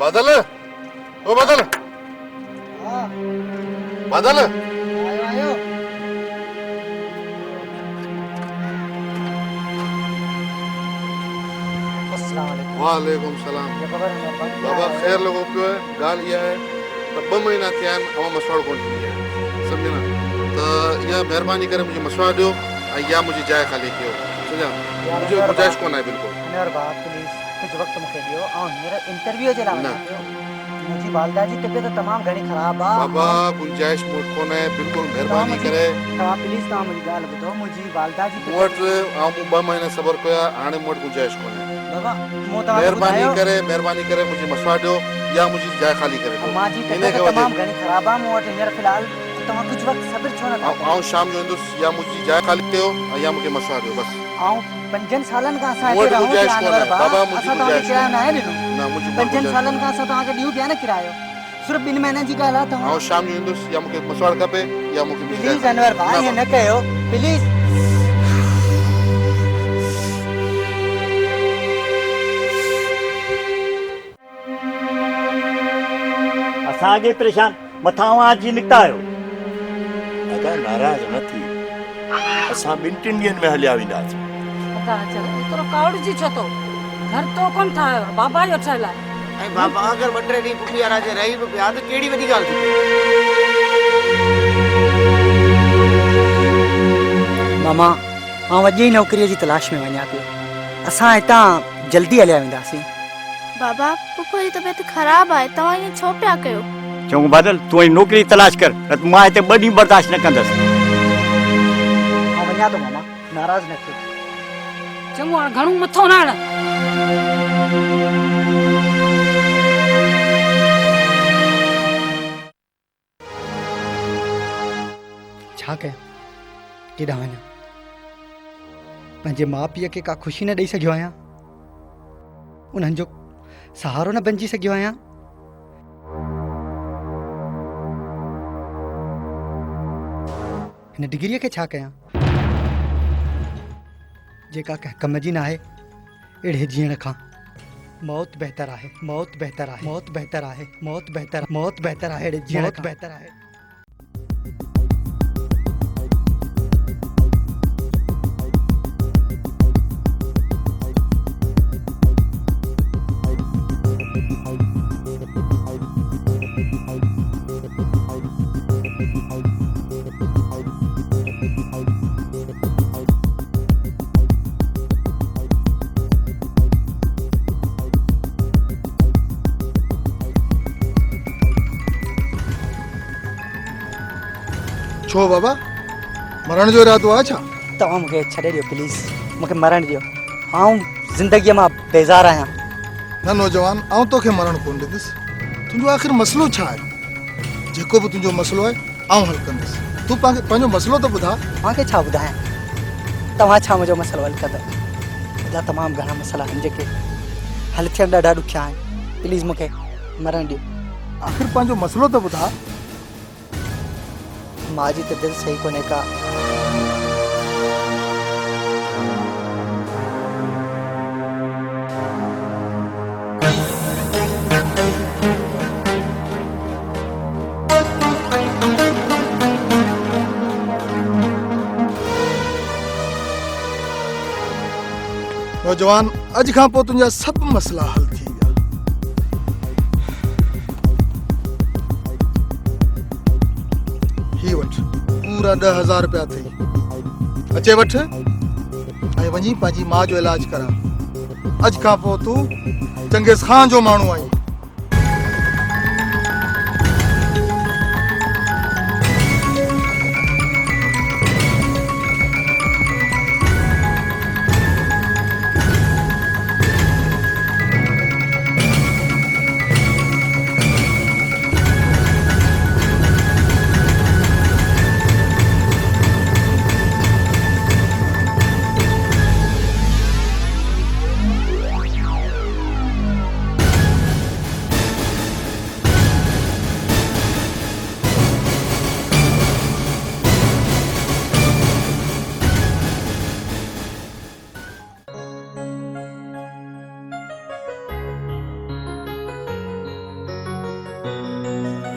बादल, ओ बादल, बादल। आयो। वालेकुम सलाम। बाबा खैर लोगों को गाल ये है तो 2 महीना थिया आहिनि मसवाड़ कोन थी है समझे ना तो या मेहरबानी करे मुझे मसवाड़ दियो या मुझे जाए खाली कयो समझा मुझे गुंजाइश कोन है बिल्कुल अनवर बाप प्लीज कुछ वक्त मुके दियो मेरा इंटरव्यू जे लावना मुझी वालदा जी तबीयत तमाम घणी खराब आ बाबा गुंजाइश मोट कोन है बिल्कुल मेहरबानी करे प्लीज ता मुझी गाल बुधो मुझी वालदा जी मोट आ 2 महीना सबर कया हाणे मोट गुंजाइश कोन है बाबा मो ता मेहरबानी करे मुझे मसवाड़ दियो या मुझे जाए खाली करे दो मां जी तबीयत तमाम घणी खराब आ मो हींअर फिलहाल तमा कुछ वक्त सब्र छो ना आऊं शाम जो इंदुस या मुझी जाए खाली कयो या मुके मसवाड़ दियो बस आऊं 5 सालन का असा हिते रहूं बाबा मुझे गुंजाइश किरायो ना है ॾिनो ना मुझे 5 सालन का असा तव्हांखे ॾियूं पिया न किरायो सिर्फ 2 महीने जी ॻाल्हि आहे तव्हां आऊं शाम जो इंदुस या मुके मसवाड़ खपे या मुके प्लीज अनवर भाई ये न कयो प्लीज असांखे परेशान मथां जी निकिता आहियो अदा नाराज़ न थी असां 2-3 ॾींहंनि में हलिया वेंदासीं एतिरो कावड़जी छो तो घर तो कोन ठाहियो बाबा जो ठहियल आहे ऐं बाबा अगरि 2-3 ॾींहं पुफी वारा जे रही बि पिया त कहिड़ी वॾी ॻाल्हि थी मामा मां वॼी नौकरीअ जी तलाश में वञा पियो असां हितां जल्दी हलिया वेंदासीं बाबा पुफा जी तबीयत ख़राब आहे तव्हां ईअं छो पिया कयो चऊं बादल तूं ऐं नौकिरी तलाश कर न त मां हिते 2 ॾींहं बर्दाश्त न कंदसि मां वञा थो मामा नाराज़ न थियो चङो हाणे घणो मथो न हण छा कयां केॾां वञा पंहिंजे माउ पीउ खे का ख़ुशी न ॾेई सघियो आहियां उन्हनि जो सहारो न बणिजी सघियो आहियां हिन डिग्रीअ खे छा कयां जेका कंहिं कम जी न आहे अहिड़े जीअण खां मौत बहितर आहे मौत बहितर आहे मौत बहितर आहे मौत बहितर आहे अहिड़े जीअण खां बहितर आहे छो बाबा मरण जो इरादो आहे छा तव्हां मूंखे छॾे ॾियो प्लीज़ मूंखे मरण ॾियो आऊं ज़िंदगीअ मां बेज़ार आहियां न नौजवान आऊं तोखे मरण कोन ॾींदुसि तुंहिंजो आख़िर मसइलो छा आहे जेको बि तुंहिंजो मसइलो आहे आऊं हल कंदुसि तूं पंहिंजो मसइलो त ॿुधा तव्हांखे छा ॿुधायां तव्हां छा मुंहिंजो मसइलो हल कंदव हेॾा तमामु घणा मसइला आहिनि जेके हल थियण ॾाढा ॾुखिया आहिनि प्लीज़ मूंखे मरण ॾियो आख़िर पंहिंजो मसइलो त ॿुधा मां जी तबीयत सही कोन्हे का नौजवान अॼु खां पोइ तुंहिंजा सभु मसइला हल थी विया ही वठ पूरा 10,000 रुपया अथई अचे वठ ऐं वञी पंहिंजी माउ जो इलाज करा अॼु खां पोइ तूं चंगेज़ ख़ान जो माण्हू आहीं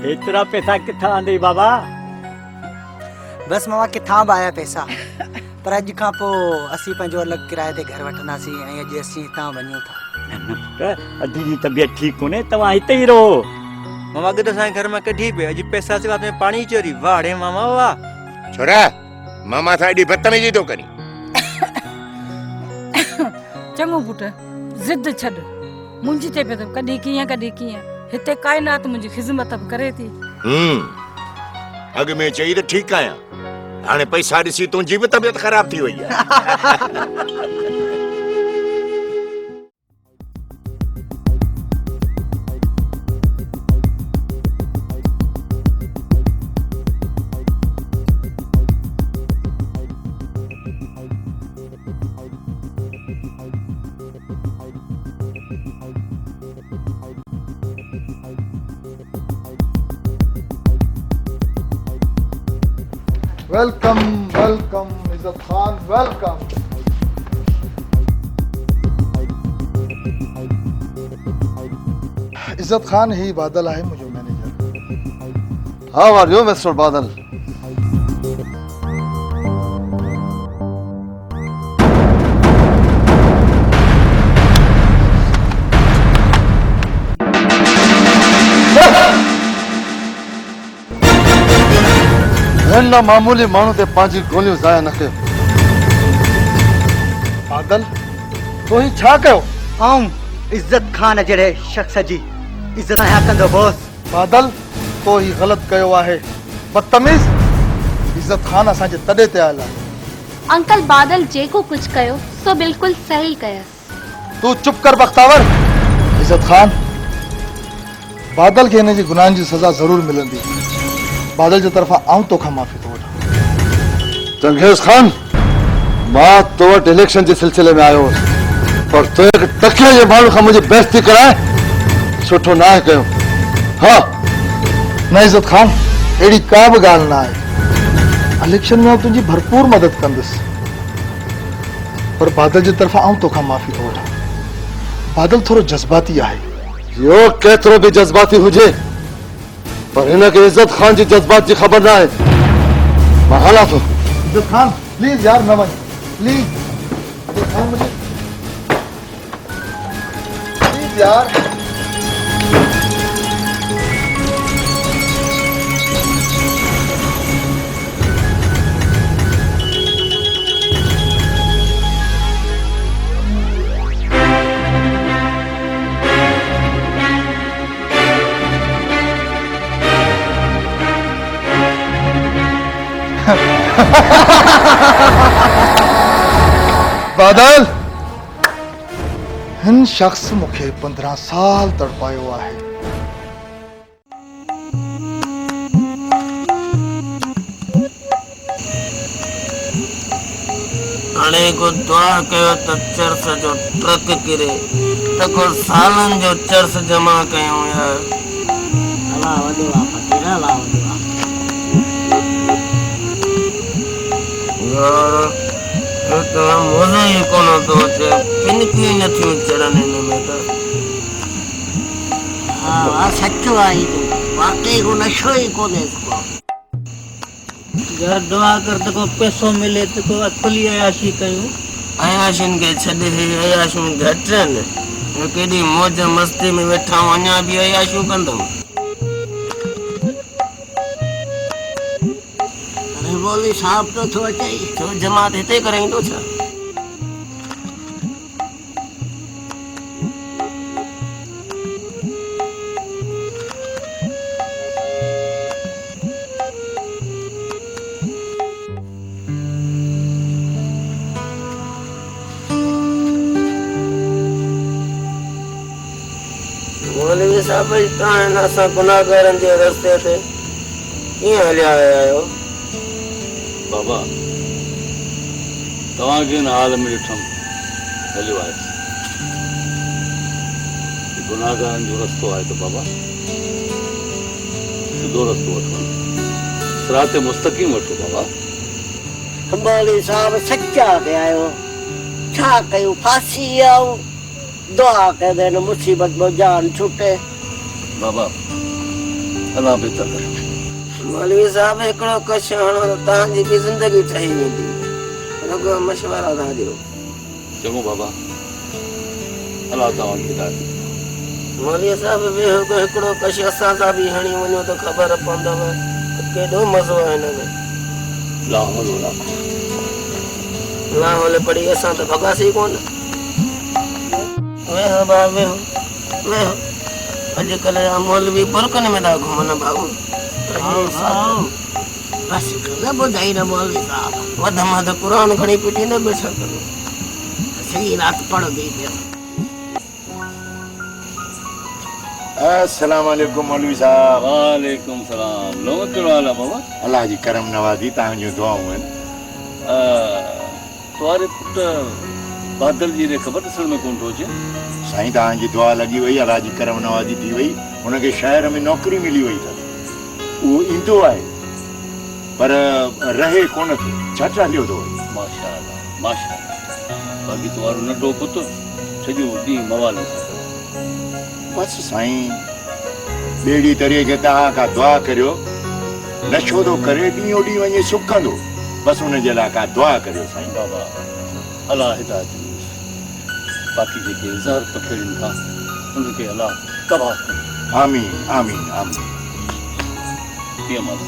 एतिरा पैसा किथां आंदई बाबा? बस मामा किथां बि आया पैसा, पर अॼु खां पोइ असीं पंहिंजो अलॻि किराए ते घर वठंदासीं ऐं अॼु असीं हितां वञूं था। अदी जी तबियत ठीक कोने, तव्हां हिते ई रहो। मामा अॻु त असांजे घर मां कढी पे, अॼु पैसा जे वात में पाणी चोरी। वाह रे मामा वाह। छोरा मामा सां एॾी बदतमीज़ी थो करी। चङो पुट, ज़िद छॾ, मुंहिंजी थे पियो कॾहिं कीअं हिते काइनात मुंहिंजी ख़िदमत बि करे थी। अॻु में चई त ठीकु आहियां, हाणे पैसा ॾिसी तुंहिंजी बि तबियत ख़राब थी वई आहे। वेलकम वेलकम इज्जत खान, वेलकम। इज्जत खान ही बादल है मुझे मैनेजर। हाउ आर यू मिस्टर बादल? हिन मामूली माण्हू ते पंहिंजी गोलियूं ज़ाया न कयो। बादल तो ही छा कयो? आऊं इज़्ज़त खान जहिड़े शख़्स जी इज़्ज़त आहियां कंदो बोस। बादल तो ही गलत कयो आहे, बदतमीज़। इज्जत खान असांजे तॾे ते आयल आहे। अंकल बादल जेको कुछ कयो सो बिल्कुल सही कयस। तू चुप कर बख्तावर। इज्जत खान, बादल के हिन जी गुनाहनि जी सज़ा ज़रूर मिलंदी। बादल जी तरफ़ां आऊं तोखां माफ़ी थो वठां। चंगेज़ खान, मां तो वटि इलेक्शन जे सिलसिले में आयो हुउसि, पर तो हिकु टकीअ जे माण्हू खां मुंहिंजी बेइज़ती कराए सुठो न आहे कयो। हा न इज्जत खान, अहिड़ी का बि ॻाल्हि न आहे। इलेक्शन में तुंहिंजी भरपूर मदद कंदुसि, पर बादल जी तरफ़ां आऊं तोखां माफ़ी थो वठां। बादल थोरो जज़्बाती आहे। इहो केतिरो बि जज़्बाती हुजे, पर हिनखे इज़्ज़त खान जी जज़्बात जी ख़बर न आहे। मां हलां थो। इज्जत खान प्लीज यार न वञ, प्लीज। इज्जत खान मुझे प्लीज यार। बादल, हिन शख्स मूंखे 15 साल तड़पायो आहे। हाणे को दुआ कयो त चर्च जो ट्रक किरे, त को सालन जो चर्च जमा कयूं यार। अला वॾो आहे फकीर, अला वॾो आहे यार। तो मज़ो ही कोन थो अचे, किनकी नथियूं चढ़नि हिन में त। हा सचो आहे, वाकई को नशो ही कोन्हे को। यार दुआ कर त को पैसो मिले त को खुली अयाशी कयूं। अयाशिन के छॾे, अयाशियूं घटि आहिनि। केॾी मौज मस्ती में वेठा आहियूं, अञा बि अयाशियूं कंदमि। बोली साहब तो थो अचे, छो जमात हिते कराईंदो छा? मौलवी साहब, तव्हां असां गुनाहगारनि जे रस्ते ते कीअं हलिया आया आहियो? बाबा, तव्हांखे हिन हाल में ॾिठमि हलियो आहे। गुनाहगारनि जो रस्तो आहे त बाबा सिधो रस्तो वठो, सिरात मुस्तक़ीम वठो बाबा। मौलवी साहब सच्चा ते आयो, छा कयूं? फांसी आऊं दुआ कदे न मुसीबत में जान छूटे। बाबा, अलाह बेहतर करे। मौलवी साहब हिकिड़ो कश हणो त तव्हांजी बि ज़िंदगी ठही वेंदी। रुगो मशवरा था ॾियो। चङो बाबा, अलाह तव्हांखे हिदायत ॾे। मौलवी साहब वेहो को हिकिड़ो कश असां सां बि हणी वञो त ख़बर पवंदव केॾो मज़ो आहे हिन में। ला हौल वला ला हौल पढ़ी असां त भॻासीं कोन। वेहो भाउ वेहो वेहो। अॼुकल्ह जा मौलवी बुरकनि में था घुमनि बाबू। बस ॿुधाई न मौलवी साहब वध मध क़ुर खणी पिटी न वेठा करो। सॼी राति पढ़ंदी पियो। अस्सलाम वालेकुम मौलवी साहब। वालेकुम सलाम। लोग कहिड़ो हाल आहे बाबा? अल्लाह जी करम नवाज़ी, तव्हांजूं दुआऊं आहिनि। तुम्हारे पुट बादल जी ने ख़बर ॾिसण में कोन थो अचे। साईं तव्हांजी दुआ लॻी वई, अल्लाह जी करम नवाज़ी थी वई, हुनखे शहर में नौकरी मिली वई अथसि। उहो ईंदो आहे पर रहे कोन थो। छा चालियो थो? माशाअल्लाह माशाअल्लाह। बाक़ी तुम्हारो नंढो पुटु सॼो ॾींहुं मवाले सां। बसि साईं ॿेड़ी तरीक़े खे तव्हां खां दुआ करियो, नशो थो करे ॾींहों ॾींहुं वञे सुकंदो। बसि हुनजे लाइ का दुआ करियो साईं। बाबा अलाह हिदायत ॾींदुसि। बाक़ी जेके ज़हर पखेड़ियुनि था उनखे अलाह तबाह करे। आमीन आमीन आमीन। पिया माता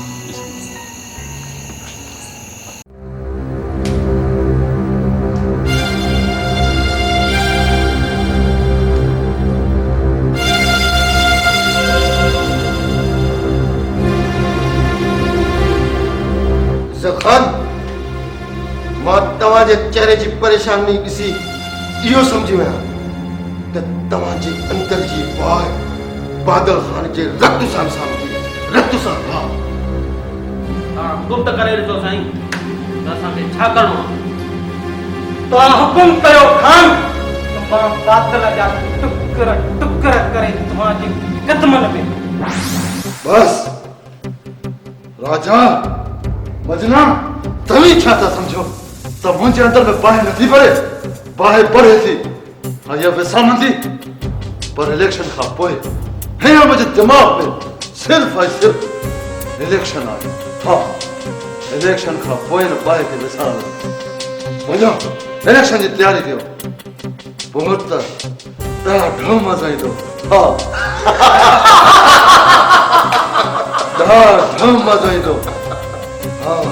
ज़खान, मां तव्हांजे चेहरे जी परेशानी ॾिसी इहो सम्झी वियो त तव्हांजे अंदर जी बाहि बादल खान जे रत सां सामती रत सां। हा हुकुम त करे ॾिसो साईं त असांखे छा करिणो आहे। तव्हां हुकुम कयो खान त मां बादल जा टुकर टुकर करे तव्हांजे कदमनि में। बस राजा मजना, तव्हीं छा था सम्झो त मुंहिंजे अंदर में बाहि नथी परे? बाहि परे थी ऐं इहा विसामंदी। पर इलेक्शन खां पोइ हींअर मुंहिंजे दिमाग़ में सिर्फ़ु ऐं सिर्फ़ु इलेक्शन आहे। हा, इलेक्शन खां पोइ न बाहि खे विसारणो। वञो इलेक्शन जी तयारी कयो, पोइ त ॾाढो मज़ो ईंदो। हा ॾाढो मज़ो ईंदो। हाँ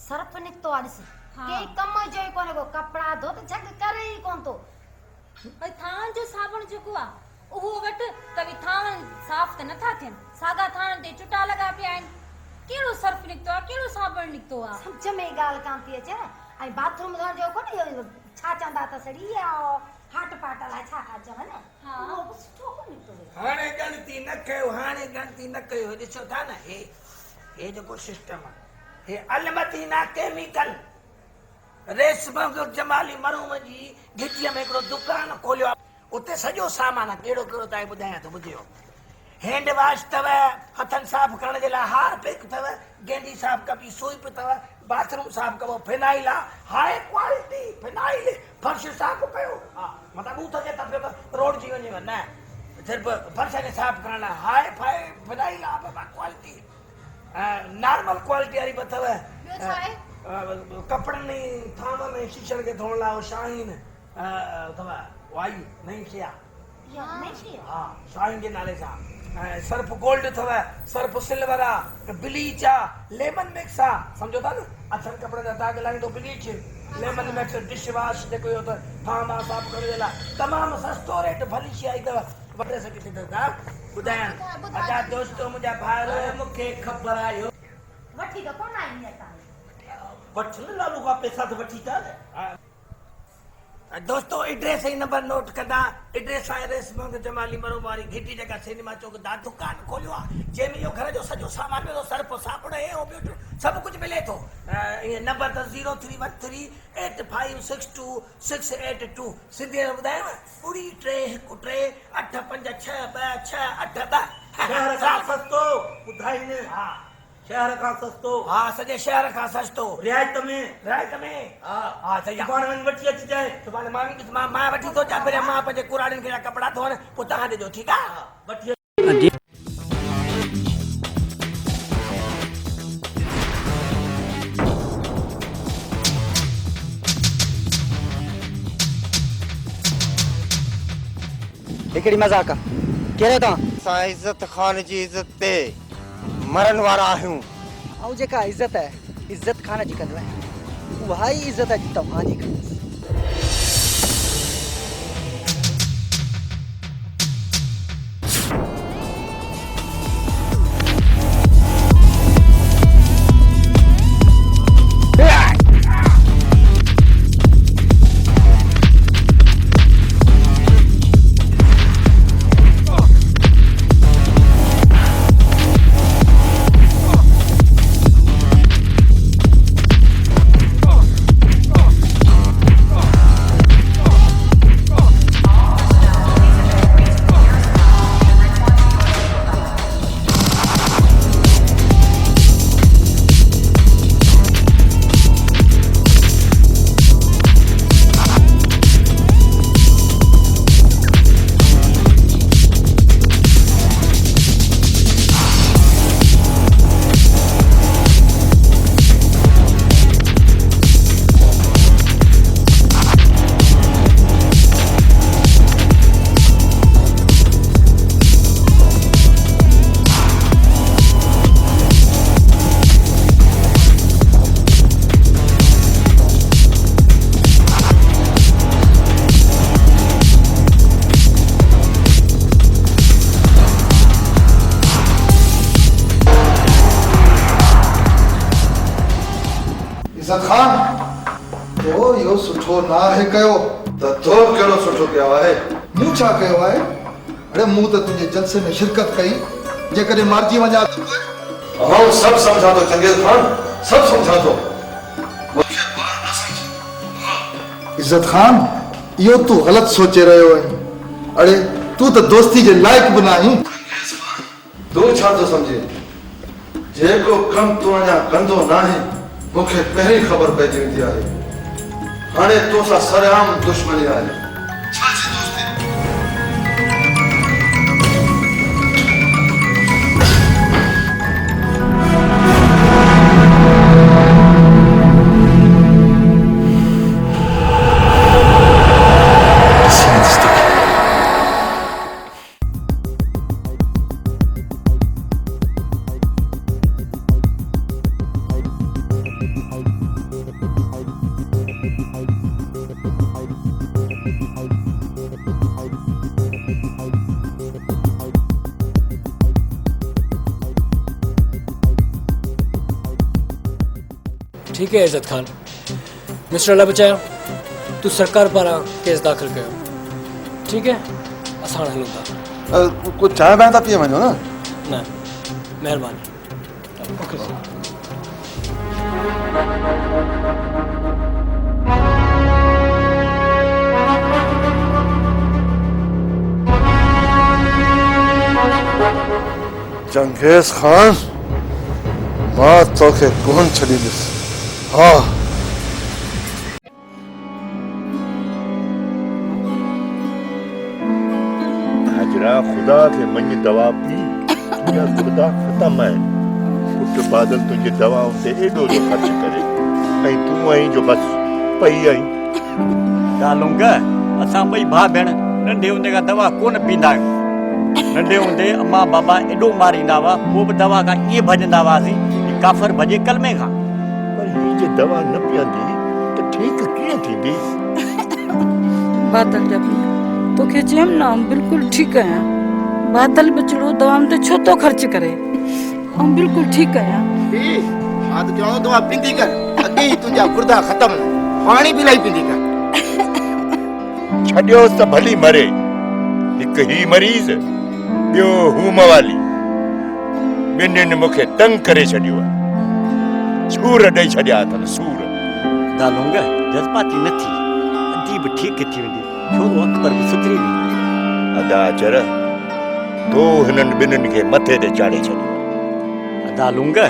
सर्फ निकतो आ ॾिस। के कम जो ही कोने को कपड़ा धो त झग करे ही कोन तो। भाई थान जो साबुण जेको आ उहो वट तवी थान साफ़ त नथा थियन। सागा थान ते चुटा लगा पिया आहिनि। केड़ो सर्फ निकतो आ, केड़ो साबुण निकतो आ? समझ में गाल कान थी अचे। ऐं बाथरूम धोण जो कोने छा चंदा त सड़ी आ हाट पाट ला छा का चवन। हां वो सुठो को निकतो। हाणे गणती न कयो, हाणे गणती न कयो। ॾिसो था न हे जेको सिस्टम आहे, हे अलमदीना केमिकल रेशम जमाली मरूम जी गिटीअ में हिकिड़ो दुकान खोलियो आहे। उते सॼो सामान कहिड़ो कहिड़ो तव्हांखे ॿुधायां थो ॿुधियो। हैंड वॉश अथव, हथनि साफ़ करण जे लाइ हारपिक अथव, गेंडी साफ़ कबी सूप अथव, बाथरूम साफ़ कबो फिनाइल आहे, हाई क्वालिटी फिनाइल। फर्श साफ़ कयो, हा मतिलबु ॿूथ खे त पियो त रोड जी वञेव न, सिर्फ़ु फर्श खे साफ़ करण लाइ हाई फाई फिनाइल आहे बाबा क्वालिटी। नॉर्मल क्वालिटी वारी बि अथव। कपिड़नि थाम में शीशनि खे धोअण लाइ शाहीन अथव वाई नई शइ आहे। हा शाहीन जे नाले सां। सर्फ गोल्ड अथव, सर्फ सिल्वर आहे, ब्लीच आहे, लेमन मिक्स आहे। सम्झो था न, अछनि कपिड़े जा दाग लाहींदो bleach, lemon mix dish wash जेको इहो अथव थाम आहे साफ़ करण जे लाइ तमामु सस्तो रेट भली शइ आई अथव। वठे सघे थो था ॿुधायां। अछा दोस्तो मुंहिंजा भाइर मूंखे ख़बर आयो वठी त कोन आई असां। वठ न लालू का पैसा तो वठी था दोस्तों एड्रेस ही नंबर नोट कंदा एड्रेस आहे रेसमंग जमाली मरोमारी घिटी जगह सिनेमा चौक दा दुकान खोलियो आहे जंहिंमें इहो घर जो सॼो सामान मिलो सर्फ साबुण ऐं ॿियो सभु कुझु मिले थो इहे नंबर त 03138562 सिंधीअ में ॿुधायांव 3 शहर खां सस्तो ॿुधाई न हा शहर खां सस्तो हा सॼे शहर खां सस्तो रियायत में हा सही सुभाणे वञी वठी अचिजांइ सुभाणे मां वठी थो अचां पहिरियों मां पंहिंजे कुराड़ियुनि खे कपिड़ा धोअण पोइ तव्हां ॾिजो ठीकु आहे वठी हिकिड़ी मज़ाक आहे कहिड़े तव्हां असां इज़त खान जी इज़त ते मरण वारा आहियूं ऐं जेका इज़त आहे इज़त खान जी कंदो आहे उहा ई इज़त अॼु तव्हांजी कंदुसि इज़त खान तो इहो सुठो न आहे कयो त तो कहिड़ो सुठो कयो आहे मूं छा कयो आहे अरे मूं त तुंहिंजे जलसे में शिरकत कई जेकॾहिं मारिजी वञा त हाँ सब समझा दो चंगेज खान सब समझा दो इज़त खान इहो तूं ग़लति सोचे रहियो आहीं अरे तूं त दोस्ती जे लाइक़ बि न आहीं तू छा थो सम्झे जेको कम तू अञा कंदो न आहे मूंखे पहिरीं ख़बर पइजी वेंदी आहे हाणे तोसां सरेआम दुश्मनी आहे छा जी दोस्ती ठीक है इज़त खान मिस्टर अल्लाह बचायो तू सरकार पारां केस दाख़िल कयो ठीक है असां हलूं था कुछ चाय बाय था पिए वञो न न महिरबानी चंगेज खान मां तोखे कोन छॾींदुसि हा हाजरा खुदा खे मञ दवा पी तुंहिंजा गुर्दा ख़तम आहिनि पुट बादल तुंहिंजी दवाउनि ते एॾो थो ख़र्च करे ऐं तूं आहीं जो बसि पई आहीं डालूंग असां ॿई भाउ भेण नंढे हूंदे खां दवा कोन पींदा आहियूं नंढे हूंदे अम्मा बाबा एॾो मारींदा हुआ पोइ बि दवा खां ईअं भॼंदा हुआसीं कि काफ़र भॼे कलमे खां पर हीअ जे दवा न पीअंदी त ठीकु कीअं थींदी बादल जा पीउ तोखे चयमि न बिल्कुलु ठीकु आहियां बादल बचड़ो दवाउनि ते छो थो ख़र्च करे बिल्कुलु ठीकु आहियां दवा पींदी कर अॼु ई तुंहिंजा गुर्दा ख़तम पाणी बि इलाही पींदी कर छॾियोसि त भली मरे हिकु ही मरीज़ ॿियो हू मवाली ॿिन्हिनि मूंखे तंग करे छॾियो आहे सूर ॾेई छॾिया अथनि सूर दालूंग जज़्बाती न थी अधी बि ठीकु थी वेंदी छोरो अकबर बि सुधरी वेंदी अदा चर तो हिननि ॿिन्हिनि खे मथे ते चाढ़े छॾियो दालूंग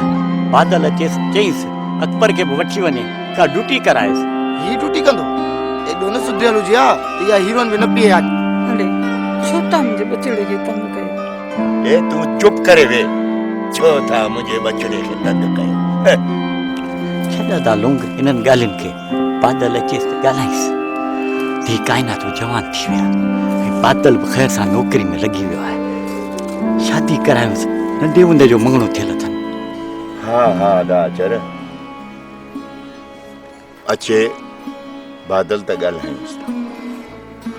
बादल अचेसि चईसि अकबर खे बि वठी वञे का ड्यूटी कराएसि ही ड्यूटी कंदो एॾो न सुधियल हुजे हा त इहा हीरोइन बि न पीए हा अड़े छो था मुंहिंजे बचड़े खे तंग कयो ए तूं चुप करे वे छो था मुंहिंजे बचड़े खे तंग कयो छॾ दालूंग इन्हनि ॻाल्हियुनि खे बादल अचेसि त ॻाल्हाईसि धी काइनात जवान थी विया ऐं बादल बि ख़ैर सां नौकिरी में लॻी वियो आहे शादी करायोसि नंढे हूंदे जो मङणो थियल अथनि हा हा अदा चर अचे बादल त ॻाल्हायूंसि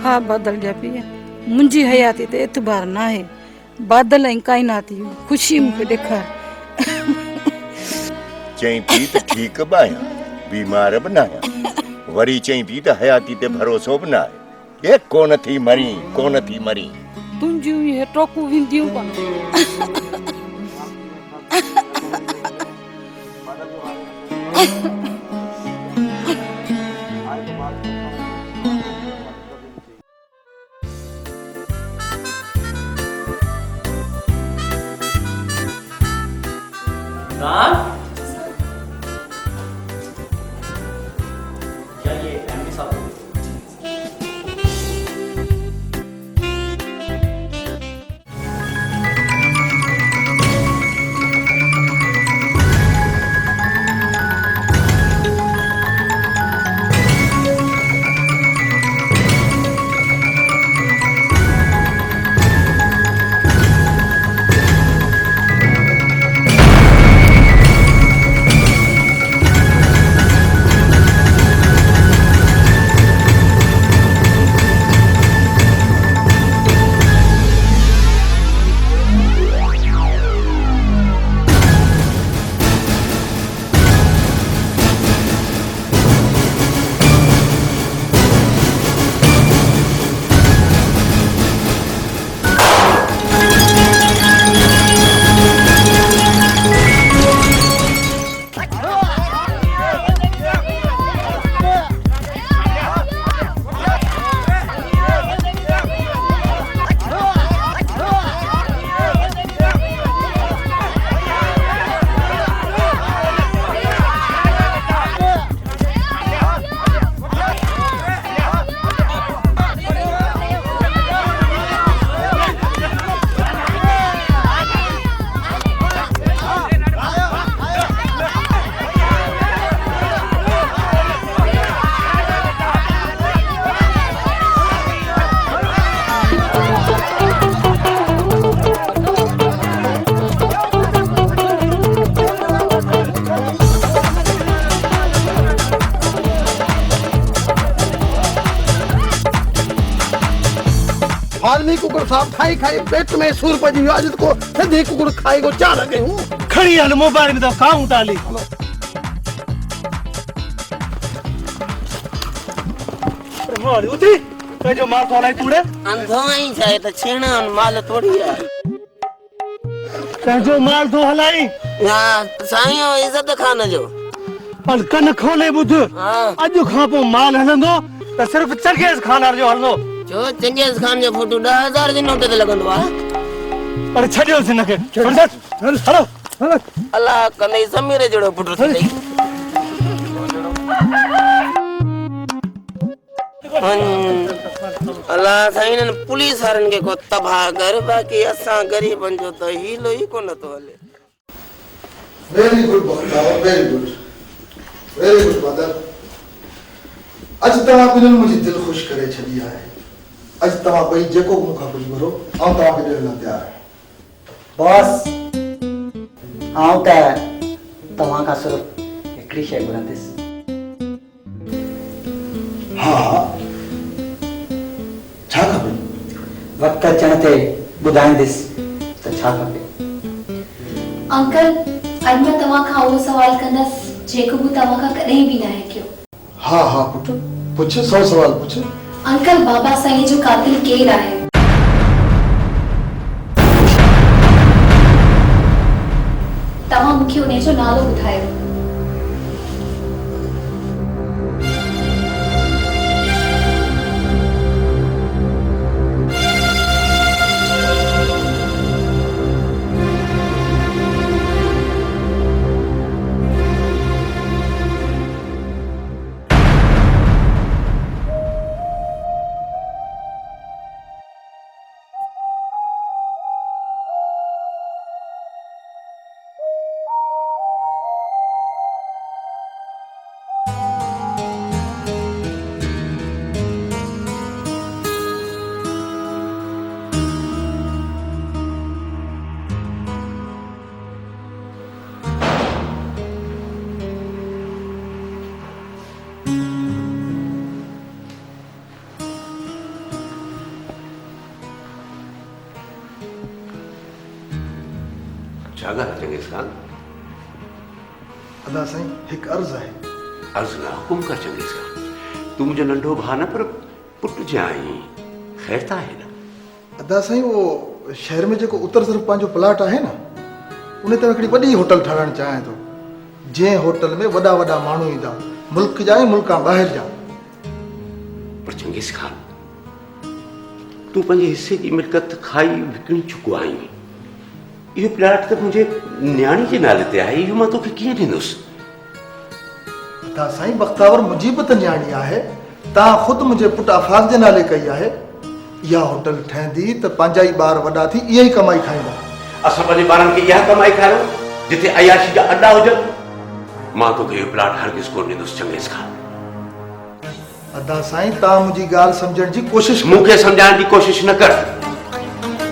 हा बादल जा पीउ मुंहिंजी हयाती ते एतबार न आहे बादल ऐं काइनाती ख़ुशी मूंखे ॾेखार चई पी त ठीकु बि आहियां बीमार बि न आहियां वरी चई पी त हयाती ते भरोसो बि न आहे ए कोन थी मरी तुंहिंजियूं इहे टोकूं वेंदियूं कोन फालनी कुकुर साहब खाई खाई पेट में सूर पजी वियो अॼु को सॼे कुकुर खाई को चार कयूं खड़ी हल मोबाइल में तो खाऊं ताली मोर उठी ते जो मार थोलाई तूड़े अंधो ही छाए त छेण माल थोड़ी है ते जो माल तो हलाई हां साईं इज्जत खान जो पर कन खोले बुध अॼु खां पोइ माल हलंदो त सिर्फ चंगेज खान जो हलंदो जो चंगेज खान जो फोटो 10000 जे नोट ते लगंदो आ पर छडियो सिन के हलो अल्लाह कंदे समीर जड़ो पुट थई अल्लाह साईं पुलिस वारन के को तबाह कर बाकी असा गरीबन जो तो हीलो ही कोन तो हले वेरी गुड बादल वेरी गुड बादल अज तव्हां ॿिन्हिनि मुंहिंजी दिलि ख़ुशि करे छॾी आहे अॼु तव्हां ॿई जेको बि मूंखां कुझु घुरो आउं तव्हांखे ॾियण लाइ तयारु आहियां बॉस आउं त तव्हां खां सिर्फ़ु हिकिड़ी शइ घुरंदुसि हा छा खपे वक़्तु अचण ते ॿुधाईंदुसि त छा खपे अंकल अॼु मां तव्हां खां उहो सवाल कंदसि जेको बि तव्हां खां कॾहिं बि न आहे कयो। हाँ हाँ पुट पुछ 100 सवाल पुछ। अंकल बाबा साईं जो कातिल केरु आहे? तव्हां मूंखे उन जो नालो ॿुधायो। छा ॻाल्हि आहे चंगेज़ खान? अदा साईं हिकु अर्ज़ु आहे। अर्ज़ु न हुकुम कर चंगेज़ खान। तूं मुंहिंजो नंढो भाउ न पर पुटु जे आहीं, ख़ैर त आहे न? अदा साईं उहो शहर में जेको उतर तरफ़ पंहिंजो प्लाट आहे न उन ते हिकिड़ी वॾी होटल ठाहिणु चाहियां थो। जंहिं होटल में वॾा वॾा माण्हू ईंदा, मुल्क जा ऐं मुल्क खां ॿाहिरि जा। पर चंगेज़ खान तूं पंहिंजे हिसे जी मिल्कत खाई विकिणी चुको आहीं। इहो प्लाट त मुंहिंजे न्याणी जे नाले ते आहे, इहो मां तोखे कीअं ॾींदुसि? अदा साईं बख़्तावर मुंहिंजी बि त न्याणी आहे। तव्हां ख़ुदि मुंहिंजे पुटु आफ़ाक़ जे नाले कई आहे। इहा होटल ठहंदी त पंहिंजा ई ॿार वॾा थी इहा ई कमाई खाईंदा। असां पंहिंजे ॿारनि खे इहा कमाई खायूं जिते अयाशी जा अड्डा हुजनि? मां तोखे इहो प्लाट हरगिज़ कोन ॾींदुसि चंगेज़ खान। अदा साईं तव्हां मुंहिंजी ॻाल्हि सम्झण जी कोशिशि मूंखे सम्झाइण जी कोशिशि न कर।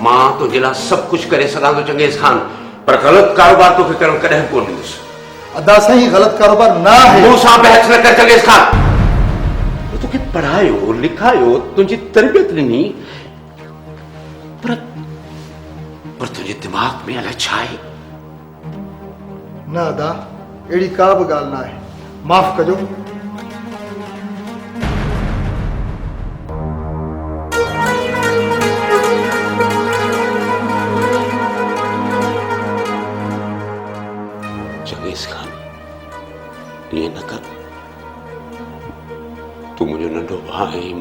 मां तुंहिंजे लाइ सभु कुझु करे सघां थो चंगेज़ खान, पर ग़लति कारोबार तोखे करणु कॾहिं कोन ॾींदुसि। अदा साईं ग़लति कारोबार न आहे। मूं सां बहस न कर चंगेज़ खान। तोखे पढ़ायो लिखायो तुंहिंजी तरबियत ॾिनी, पर तुंहिंजे दिमाग़ में अलाए छा आहे? न अदा अहिड़ी का बि ॻाल्हि न आहे, माफ़ कजो। चंगेज़ खान ईअं न कर। तूं मुंहिंजो नंढो भाउ आहीं।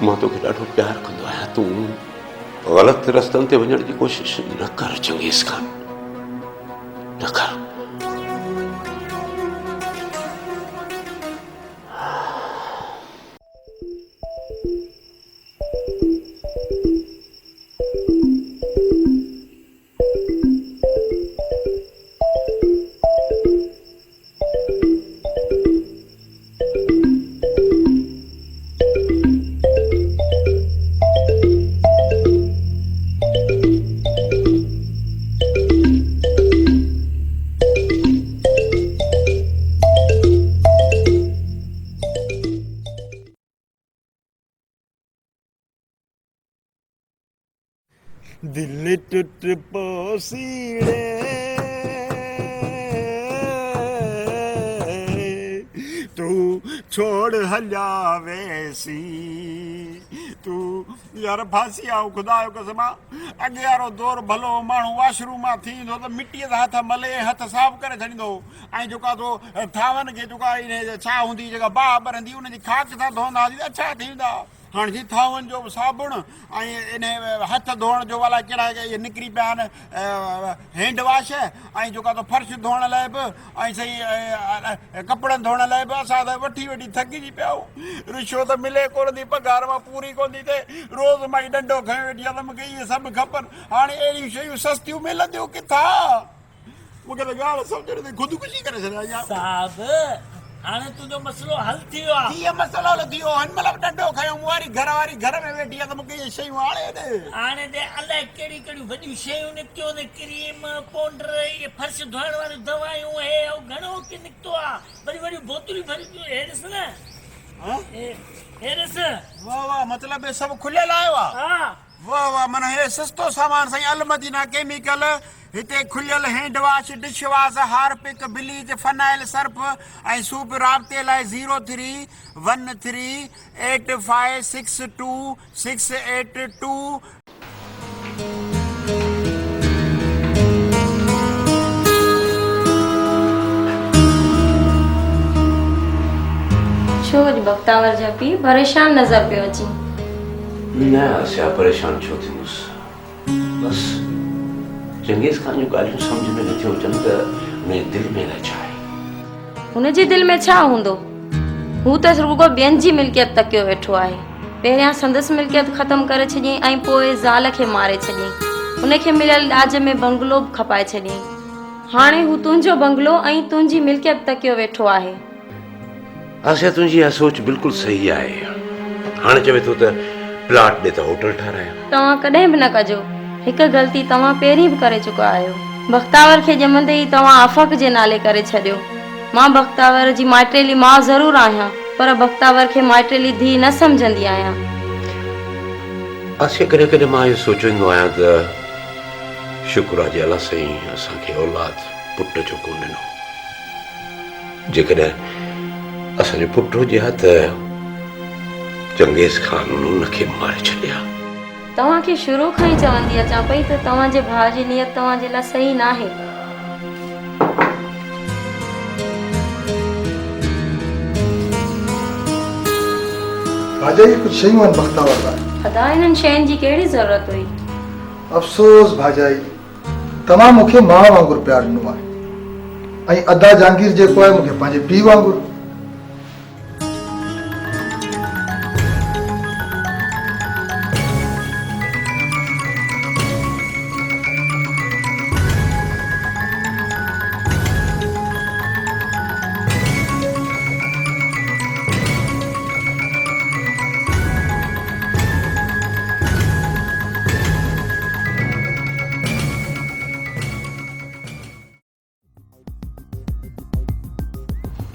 मां तोखे ॾाढो प्यारु कंदो आहियां। तूं ग़लति रस्तनि ते वञण जी कोशिशि न कर चंगेज़ खान, न कर। दिल टूट पोसीड़े तू छोड़ हलिया वेसी। तू यार फांसी आओ खुदा जो कसम अॻे वारो दौर भलो माण्हू वॉशरूम मां थींदो त मिटीअ सां हथ मले हथ साफ़ करे छॾींदो ऐं जेका तो थावनि खे जेका छा हूंदी जेका बाहि ॿरंदी उनजी खाक सां धोईंदा हुआसीं अच्छा थींदा। हाँ जी थावन जो साबुण इन हथ धोण जो वाला कहिड़ा निकिरी पिया आहिनि हैंड वॉश ऐं जेका तो फर्श धोअण लाइ बि ऐं सही कपिड़नि धोअण लाइ बि असां त वठी वठी थकिजी पिया आहियूं। रिश्वत मिले कोन थी, पघार मां पूरी कोन थी थिए, रोज़ मां डंडो खयो वेठी आहे त मूंखे इहे सभु खपनि। हाणे अहिड़ियूं शयूं सस्तियूं मिलंदियूं किथां? मूंखे त ॻाल्हि सम्झ में ख़ुदकुशी करे छॾिया साहब। हाणे तुंहिंजो मसलो हल थी वियो आहे। कीअं मसलो हल थी वियो? हिन महिल डंडो खयो मूं वारी घर में वेठी आहे त मूंखे इहे शयूं हाणे ॾे। हाणे ते अलाए कहिड़ी कहिड़ियूं वॾियूं शयूं निकितियूं आहिनि, क्रीम पाउडर इहे फर्श धोइण वारियूं दवायूं हे घणो की निकितो आहे। वरी वॾियूं बोतलूं भरी हे ॾिस न, हे ॾिस। वाह वाह, मतिलबु सभु खुलियल आयो आहे। हा वाह वाह मन हे सस्तो सामान साईं अल मदीना केमिकल हिते खुलियल hand wash dish wash Harpic bleach phenyl Surf ऐं सूप राब्ते लाइ 03138562 छो अॼु बख्तावर जा पीउ परेशान नज़र पियो अची। न आसिया परेशान छो थींदुसि बस चंगेज़ खान जूं ॻाल्हियूं सम्झ में नथियूं अचनि त हुनजे दिलि में अलाए छा आहे। हुनजे दिलि में छा हूंदो? हू त रुगो ॿियनि जी मिल्कियत तकियो वेठो आहे। पहिरियां संदसि मिल्कियत ख़तमु करे छॾियईं ऐं पोइ ज़ाल खे मारे छॾियईं। हुनखे मिलियल ॾाज में बंगलो बि खपाए छॾियईं। हाणे हू तुंहिंजो बंगलो ऐं तुंहिंजी मिल्कियत तकियो वेठो आहे। आसिया तुंहिंजी इहा सोच बिल्कुलु सही आहे। हाणे चवे थो त प्लाट ॾे त होटल ठारायां। तव्हां कॾहिं बि न कजो। हिकु ग़लती तव्हां पहिरीं बि करे चुका आहियो। बख्तावर खे ॼमंदे ई तव्हां आफ़ाक़ जे नाले करे छॾियो। मां बख्तावर जी माइटेली माउ ज़रूरु आहियां, पर बख्तावर खे माइटेली धीउ न सम्झंदी आहियां। आसिया कॾहिं कॾहिं मां इहो सोचींदो आहियां त शुक्र आहे अलाह साईं असांखे औलाद पुट जो कोन ॾिनो। जेकॾहिं असांजो पुटु हुजे हा त चंगेज़ खान हुनखे मारे छॾिया। तव्हांखे शुरू खां ई चवंदी अचां पई त तव्हांजे भाउ जी नियत तव्हांजे लाइ सही न आहे। भाजाई कुछ शयूं आहिनि बख्तावर लाइ। ख़ुदा हिननि शयुनि जी कहिड़ी ज़रूरत हुई? अफ़सोस भाजाई तव्हां मूंखे मां वांगुरु प्यार ॾिनो आहे ऐं अदा जहांगीर जेको आहे मूंखे पंहिंजे पीउ वांगुरु।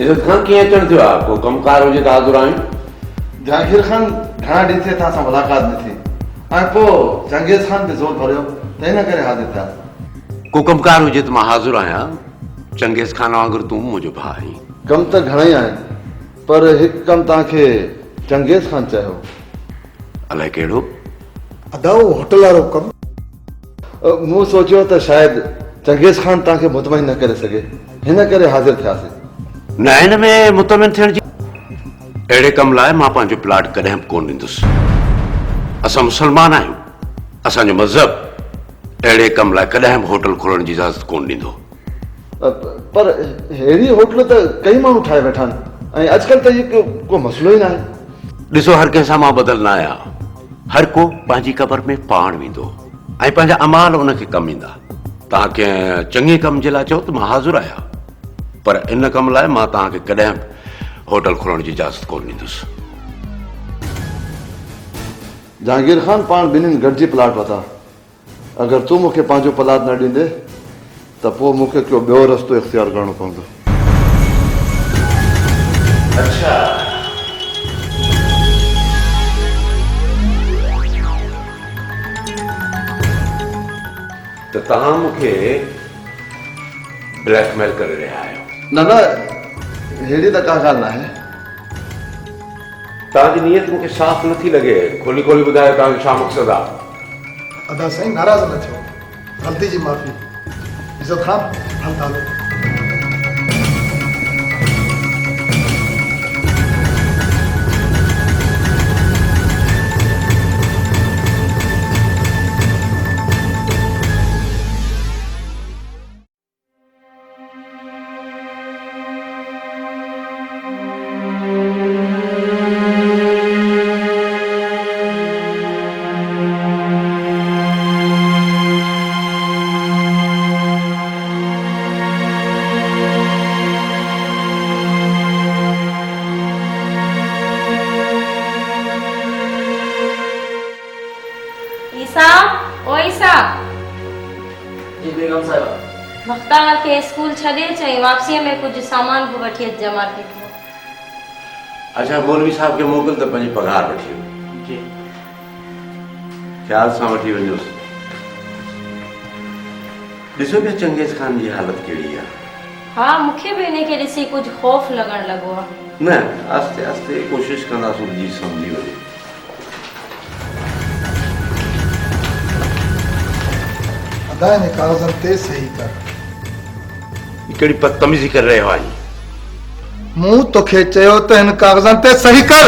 इज़त खान कीअं अचणु थियो आहे? को कमकार हुजे त हाज़ुर आहियूं। जहांगीर खान घणा ॾींहं थिए तव्हां सां मुलाक़ात न थी ऐं पोइ चंगेज़ खान ते ज़ोर भरियो त हिन करे हाज़िर थिया। को कमकार हुजे त मां हाज़ुर आहियां। चंगेज़ खान वांगुरु तूं मुंहिंजो भाउ आहीं। कम त घणेई आहिनि पर हिकु कमु तव्हांखे चंगेज़ खान चयो। अलाए कहिड़ो? अदा उहो होटल वारो कमु। मूं सोचियो त शायदि चंगेज़ खान तव्हांखे मुतमइन न करे सघे, हिन करे हाज़िर थियासीं। न हिन में मुतमिन थियण जी अहिड़े कम लाइ मां पंहिंजो प्लाट कॾहिं बि कोन ॾींदुसि। असां मुस्लमान आहियूं। असांजो मज़हब अहिड़े कम लाइ कॾहिं बि होटल खोलण जी इजाज़त कोन ॾींदो। पर अहिड़ी होटल त कई माण्हू ठाहे वेठा आहिनि ऐं अॼुकल्ह त इहो को मसइलो ई न आहे। ॾिसो हर कंहिंसां मां बदल न आहियां। हर को पंहिंजी क़बर में पाण वेंदो ऐं पंहिंजा अमाल उनखे कमु ईंदा। तव्हां कंहिं चङे कम जे लाइ चओ त मां हाज़ुर आहियां, पर इन कम लाइ मां तव्हांखे कॾहिं बि होटल खोलण जी इजाज़त कोन ॾींदुसि। जहांगीर खान पाण ॿिन्हिनि गॾिजी प्लाट वरिता। अगरि तूं मूंखे पंहिंजो प्लाट न ॾींदे त पोइ मूंखे को ॿियो रस्तो इख़्तियार करणो पवंदो। अच्छा त तव्हां मूंखे ब्लैकमेल करे रहिया आहियो? न न अहिड़ी त का ॻाल्हि न आहे। तव्हांजी नीयत मूंखे साफ़ नथी लॻे। खोली खोली ॿुधायो तव्हांजो छा मक़सदु आहे? अदा साईं नाराज़ न थियो, ग़लती जी माफ़ी। इज़त खान हल हलो। बख्तावर के स्कूल छॾे चई वापसीअ में कुछ सामान भी वठी अचिजां मार्केट में। अच्छा मौलवी साहब के मोकिल त पंहिंजी पघार वठी। जी ख़्याल सां वठी वञोसि। ॾिसो पिया चंगेज़ खान जी हालत कहिड़ी आहे। हा मूंखे बि इन खे ॾिसी कुझु ख़ौफ़ लॻण लॻो आहे। न आस्ते आस्ते कोशिशि कंदासीं जी सम्झी वञे। अदा इन कागज़नि ते सही कर। ही कहिड़ी बदतमीज़ी करे रहियो आहीं। मूं तोखे चयो त हिन कागज़नि ते सही कर।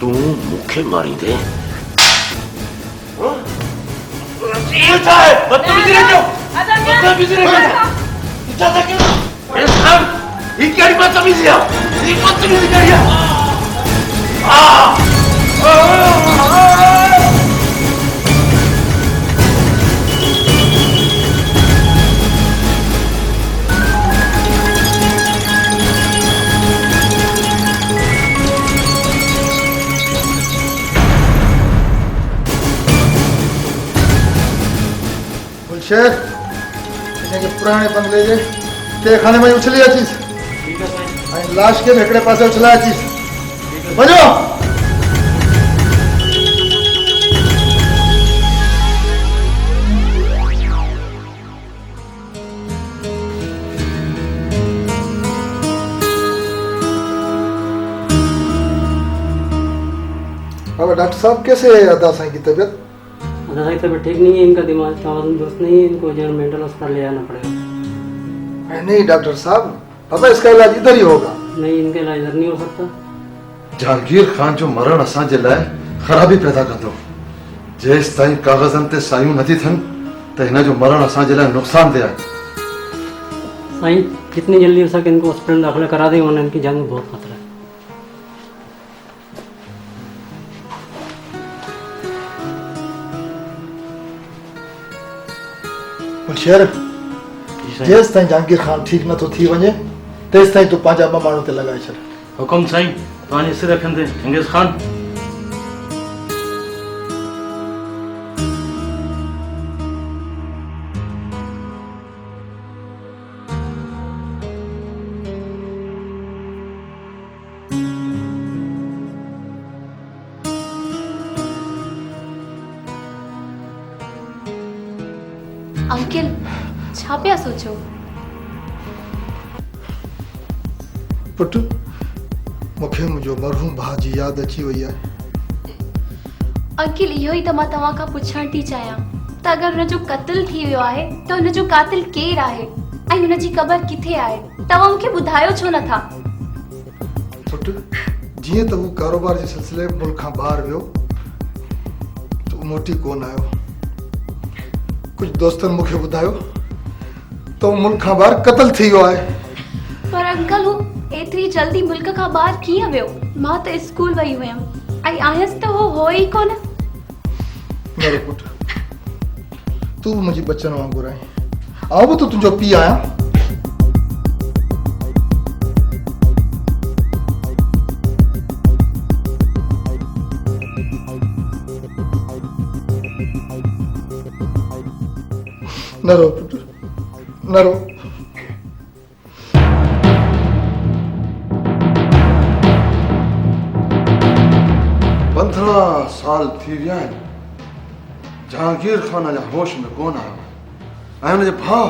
तूं मूंखे मारींदे? गुलशेर हिनखे पुराणे बंगले जे तहखाने में उछली अचीस। ठीक है साईं। ऐं लाश खे बि हिकिड़े पासे उछलाए अचीस। वञो। अब डॉक्टर साहब कैसे है अदा साईं की तबीयत? अदा साईं तबीयत ठीक नहीं है, इनका दिमाग तवाज़ुन दुरुस्त नहीं है, इनको जो मेंटल अस्पताल ले जाना पड़ेगा। नहीं डॉक्टर साहब, बाबा इसका इलाज इधर ही होगा। नहीं, इनका इलाज इधर नहीं हो सकता। जहांगीर खान जो मरण असांजे लाइ ख़राबी पैदा कंदो। जेसि ताईं कागज़नि ते सायूं नथी थियनि त हिन जो मरण असांजे लाइ नुक़सानदेह आहे। साईं जितनी जल्दी हो सके इनको हॉस्पिटल में दाखिला करा दें, वरना इनकी जान में बहुत खतरा है। गुलशेर जेसि ताईं जहांगीर खान ठीक नथो थी वञे तेसि ताईं तूं पंहिंजा ॿ माण्हू ते लॻाए छॾ। हुकुम साईं, तव्हांजे सिर रखंदे चंगेज़ खान। अंकिल छा पिया सोचो? पुट मूंखे मुंहिंजो मरहूम भाउ जी यादि अची वई आहे। अंकिल इहो ई त मां तव्हां खां पुछण थी चाहियां त अगरि हुनजो क़त्ल थी वियो आहे त हुनजो कातिल केरु आहे ऐं हुनजी क़बर किथे आहे? तव्हां मूंखे ॿुधायो छो नथा? पुट जीअं त हू कारोबार जे सिलसिले मुल्क खां ॿाहिरि वियो त हू मोटी कोन आयो। कुछ दोस्तन मूंखे ॿुधायो तो मुल्क खां ॿाहिरि क़त्ल थी वियो आहे। पर अंकल हू एतिरी जल्दी मुल्क खां ॿाहिरि कीअं वियो? मां त स्कूल वई हुयमि ऐं आयसि त हो हो ई कोन। न रे पुट, तूं बि मुंहिंजी बचन वांगुरु आहीं, आउं बि त तुंहिंजो पीउ आहियां। न रो पुट, न रो। 15 साल थी विया आहिनि जहांगीर खान अञा होश में कोन आयो ऐं हुनजे भाउ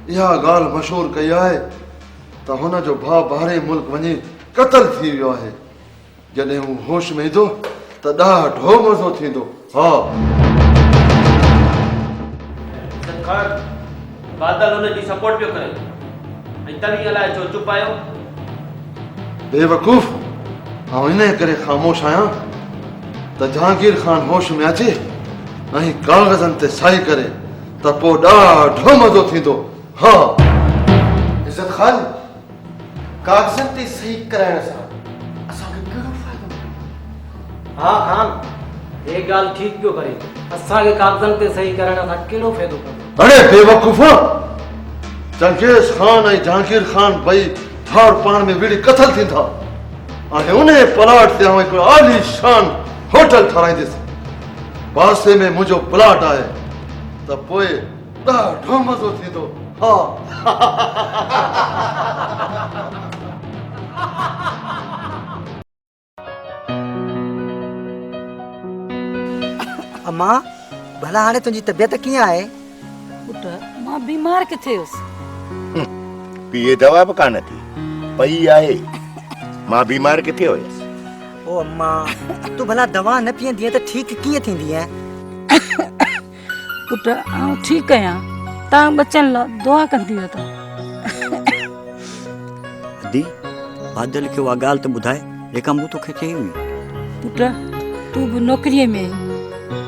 इहा ॻाल्हि मशहूरु कई आहे त हुनजो भाउ ॿाहिरे मुल्क वञी क़त्ल थी वियो आहे। जॾहिं हू होश में ईंदो त ॾाढो मज़ो थींदो। हा बादल हुनजी सपोर्ट पियो करे ऐं तॾहिं अलाए छो चुप आयो। बेवकूफ़, आउं इन करे ख़ामोश आहियां त जहांगीर खान होश में अचे ऐं कागज़नि ते साई करे त पोइ ॾाढो मज़ो थींदो। हा इज़त खान, कागज़नि ते सही कराइण सां असांखे कहिड़ो फ़ाइदो? हाँ खान, ये ॻाल्हि ठीक पियो करे। असांखे कागज़नि ते सही करण सां कहिड़ो फ़ाइदो पवंदो? अरे बेवकूफ़, चंगेज़ खान ऐं जहांगीर खान ॿई भाउर पाण में विड़ी क़त्ल थींदा ऐं उन प्लाट ते आउं हिकिड़ो आलीशान होटल ठाराईंदुसि। पासे में मुंहिंजो प्लाट आहे त पोइ ॾाढो मज़ो थींदो। हा अम्मा भला हाणे तुंहिंजी तबियत कीअं आहे? पुट मां बीमार किथे हुअसि? पीए दवा बि कान थी पई आहे। मां बीमार किथे हुयसि? ओ अम्मा तूं भला दवा न पीअंदीअ त ठीकु कीअं थींदीअ? पुट आउं ठीकु आहियां, तव्हां बचनि लाइ दुआ कंदी त। दी बादल खे उहा ॻाल्हि त ॿुधाए जेका मूं तोखे चई हुई। पुट तूं बि नौकरीअ में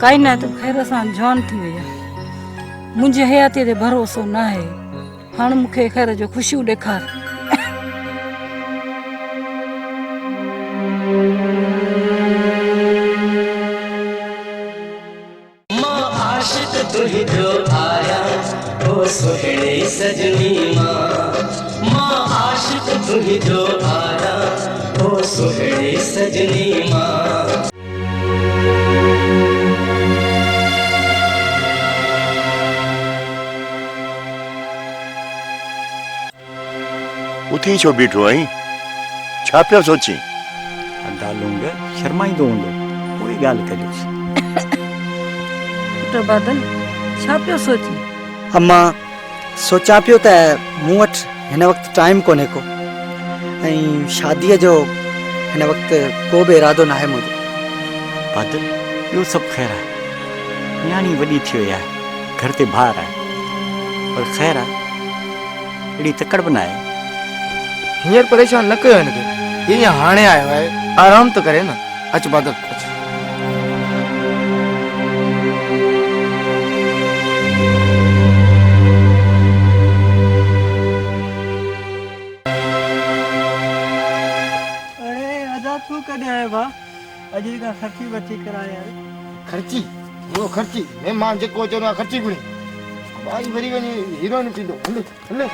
काइनात ख़ैर सां जवान थी वई आहे। मुंहिंजे हयातीअ ते भरोसो न आहे। हाणे मूंखे ख़ैर जो ख़ुशियूं ॾेखार। आशिक तुही जो आया ओ सुहिणे सजनी मां आशिक तुही जो आया ओ सुहिणे सजनी मां। उथी छो बीठो आहीं? छा पियो सोची? अदा लूंग शर्माईंदो हूंदो कोई ॻाल्हि कजोसि। पुट बादल छा पियो सोची? अम्मा सोचां पियो त मूं वटि हिन वक़्तु टाइम कोन्हे को ऐं शादीअ जो हिन वक़्तु को बि इरादो न आहे मुंहिंजो। बादल इहो सभु ख़ैर आहे, न्याणी वॾी थी वई आहे, घर ते भार आहे, पर ख़ैर आहे अहिड़ी तकड़ बि न आहे। हींअर परेशान न कयो हिनखे, हीअं हाणे आयो आहे, आराम त करे न। अच बादल अच। तू कॾहिं आयो भाउ? अॼु खां ख़र्ची बची कराया खर्ची वो खर्ची महिमान जेको अचणो आहे खर्ची घुरी भाई वरी वञी हीरोइन पींदो। हले हले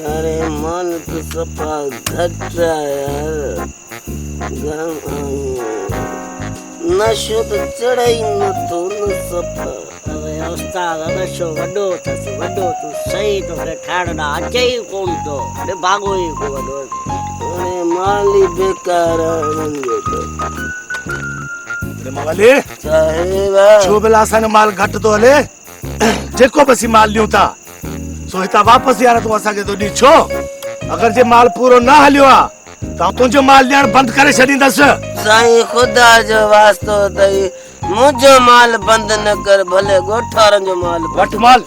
अरे मन तो सफा घट यार, नशो तो चढ़ाई न तो न सफा। अरे उस्ताद नशो वॾो अथसि, वॾो तूं सही तोखे ठाहिण ॾांहुं अचे ई कोन थो, भाॻो ई को वॾो। अरे माली बेकार माले छो बिला असांजो माल घटि थो हले, जेको बि असीं माल ॾियूं था सो हितां वापसि यार तूं असांखे थो ॾी छो? अगरि जे माल पूरो न हलियो आहे त तुंहिंजो माल ॾियण बंदि करे छॾींदसि। साईं ख़ुदा जो वास्तो अथई, मुंहिंजो माल बंदि न कर, भले ॻोठ वारनि जो माल वठ माल।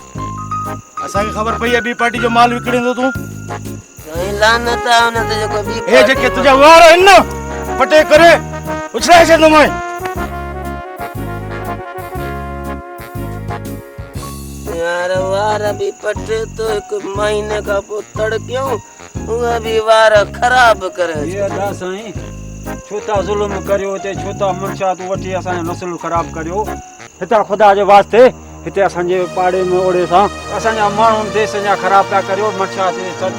असांखे ख़बर पई आहे ॿी पार्टी जो माल विकिणींदो तूं। साईं लानत आहे हुन ते जेको ॿी हे जेके तुंहिंजा वार आहिनि न पटे करे उछलाए छॾंदोमांइ। यार वार भी पटे तो एक महीने का पोतड़ क्यों उहा भी वार खराब करे। ये अदा साईं छोता ज़ुल्म करियो ते छोता मुर्शाद वठी असांजो नस्ल ख़राब करियो। हितां ख़ुदा जे वास्ते हिते असांजे पाड़े में ओड़े सां असांजा माण्हू देश जा ख़राब पिया करियो। मुर्शाद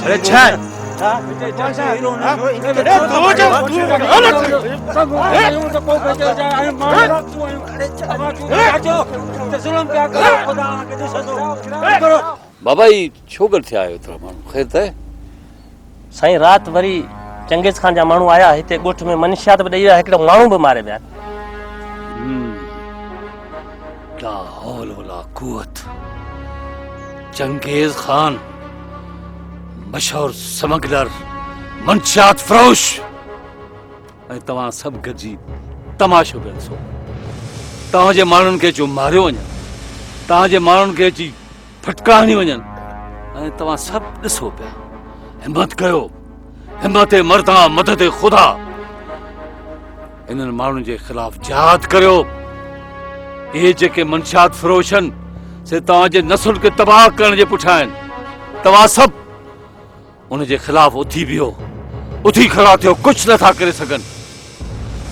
अरे छा बाबा ही छोकर थे आयो तो माण्हू ख़ैर त साईं रात वरी चंगेज़ खान जा माण्हू आया हिते ॻोठ में मनीषात बि ॾेई विया, हिकिड़ो माण्हू बि मारे विया। ला हौल वला कुव्वत। चंगेज़ खान मशहूर स्मगलर मंशियात फरोश ऐं तव्हां सभु गॾिजी तमाशो पिया ॾिसो। तव्हांजे माण्हुनि खे जो मारियो वञे, तव्हांजे माण्हुनि खे अची फटकाणी वञनि ऐं तव्हां सभु ॾिसो पिया। हिम्मत कयो, हिम्मत मर्दा मदद ख़ुदा। इन्हनि माण्हुनि जे ख़िलाफ़ जिहाद करियो। इहे जेके मंशियात फरोश आहिनि से तव्हांजे नसुल खे तबाह करण जे पुठियां आहिनि। तव्हां सभु उन जे ख़िलाफ़ उथी बीहो, उथी खड़ा थियो। कुझु नथा करे सघनि,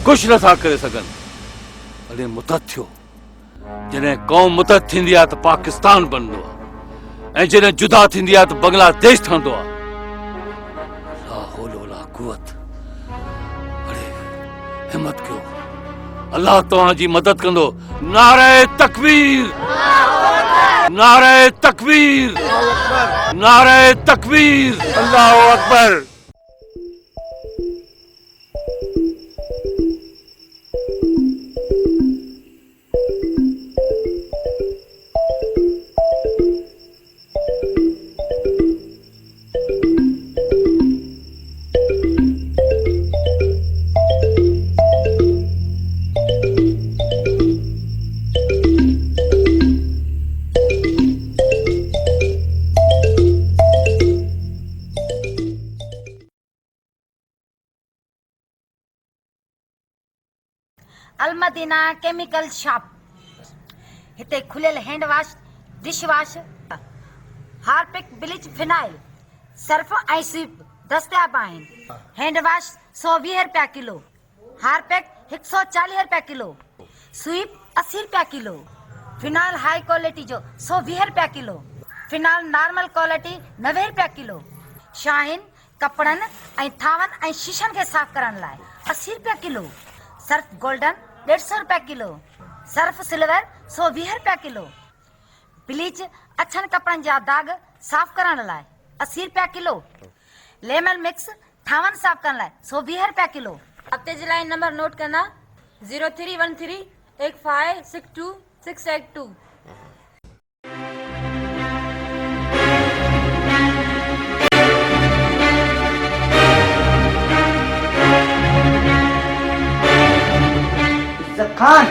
कुझु नथा करे सघनि। हले मुतहद थियो। जॾहिं क़ौम मुतहद थींदी आहे त पाकिस्तान बनंदो आहे, ऐं जॾहिं जुदा थींदी आहे त बांग्लादेश ठहंदो आहे। ला हौल वला कुव्वत। हले हिम्मत कयो, अल्लाह तव्हांजी मदद कंदो। नारे तकबीर, नारे तकबीर, नारे तकबीर, अल्लाह अकबर। अलमदीना केमिकल शॉप हिते खुलियल hand wash, dish wash, Harpic, bleach, phenyl, Surf ऐं स्वीप दस्तियाब आहिनि। हैंड वॉश 120 रुपया किलो, हार्पिक 140 रुपया किलो, स्वीप 80 रुपया किलो, फिनाइल हाई क्वालिटी जो 120 रुपया किलो, फिनाइल नॉर्मल क्वालिटी 90 रुपया किलो, शाहीन कपड़न ऐं थावन ऐं शीशन के साफ करण लाइ 80 रुपया किलो, सर्फ गोल्डन 150 रुपया किलो, सर्फ सिल्वर 120 रुपया किलो, ब्लीच अछन कपड़न जा दाग साफ करण लाइ 80 रुपया किलो, लेमन मिक्स थावन साफ करण लाइ 120 रुपया किलो। हफ्ते जी लाइन नंबर नोट करना 0313 8562 682। खान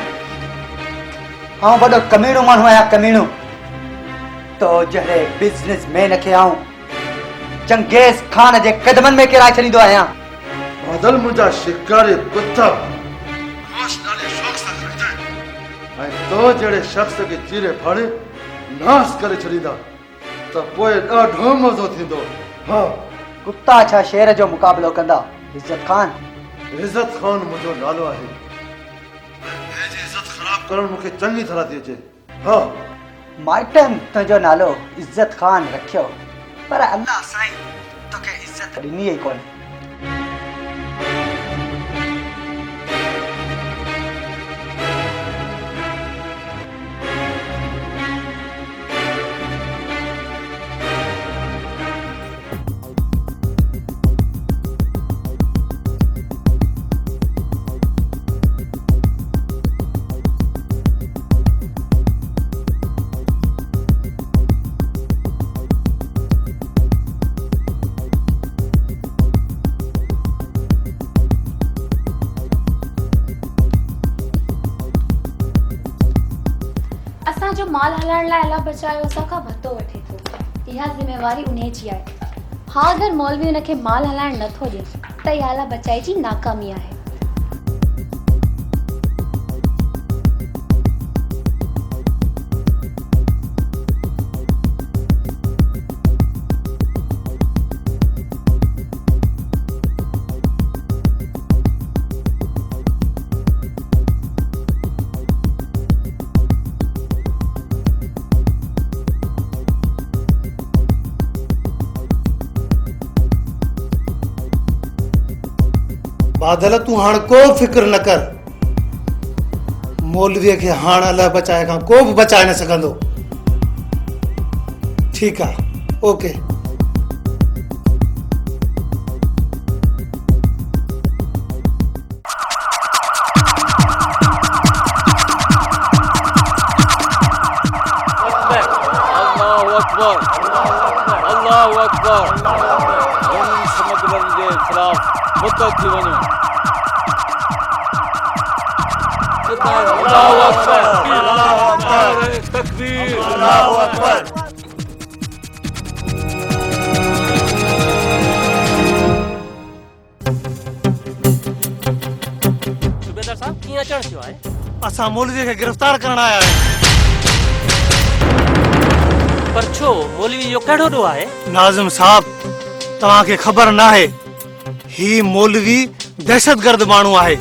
हाँ वॾो कमीणो माण्हू आहियां, कमीणो तो जहिड़े बिज़नेसमैन खे आऊं चंगेज़ खान जे कदमनि में किराए छॾींदो आहियां। बादल मुंहिंजा शिकारी कुता गोश नाले शौक़ सां खणींदा आहिनि ऐं तो जहिड़े शख़्स खे चीरे फाड़े नास करे छॾींदा त पोइ ॾाढो मज़ो थींदो। हा कुत्ता छा शेर जो मुक़ाबिलो कंदा। इज़त खान मुंहिंजो नालो आहे। इज़त ख़राब करण मूंखे चङी तरह थी अचे। हा माइटनि तुंहिंजो नालो इज़त खान रखियो, पर अल्लाह साईं तोखे इज़त ॾिनी ई कोन्हे। असांजो माल हलाइण लाइ अलाह बचायो असांखां भतो वठे थो, इहा ज़िम्मेवारी उन जी आहे। हा अगरि मौलवी उनखे माल हलाइण नथो ॾिए त इहा अलाह बचाई जी नाकामी आहे। बादल तू हाण को फिक्र न कर, मौलवीअ खे हाण अलाह बचाए खां को बि बचाए न सघंदो। ठीकु आहे, ओके। अल्लाहु अकबर। इन समग्रनि जे ख़िलाफ़ मुतहद थी वञो। अल्लाहु अकबर, नारे तकबीर, अल्लाहु अकबर। सूबेदार साहब कीअं अचण थियो आहे? असां मौलवीअ खे गिरफ़्तार करण आया आहियूं। पर छो मौलवी जो कहिड़ो ॾोह आहे? नाज़िम साहब तव्हांखे ख़बर न आहे, ही मौलवी दहशतगर्द माण्हू आहे।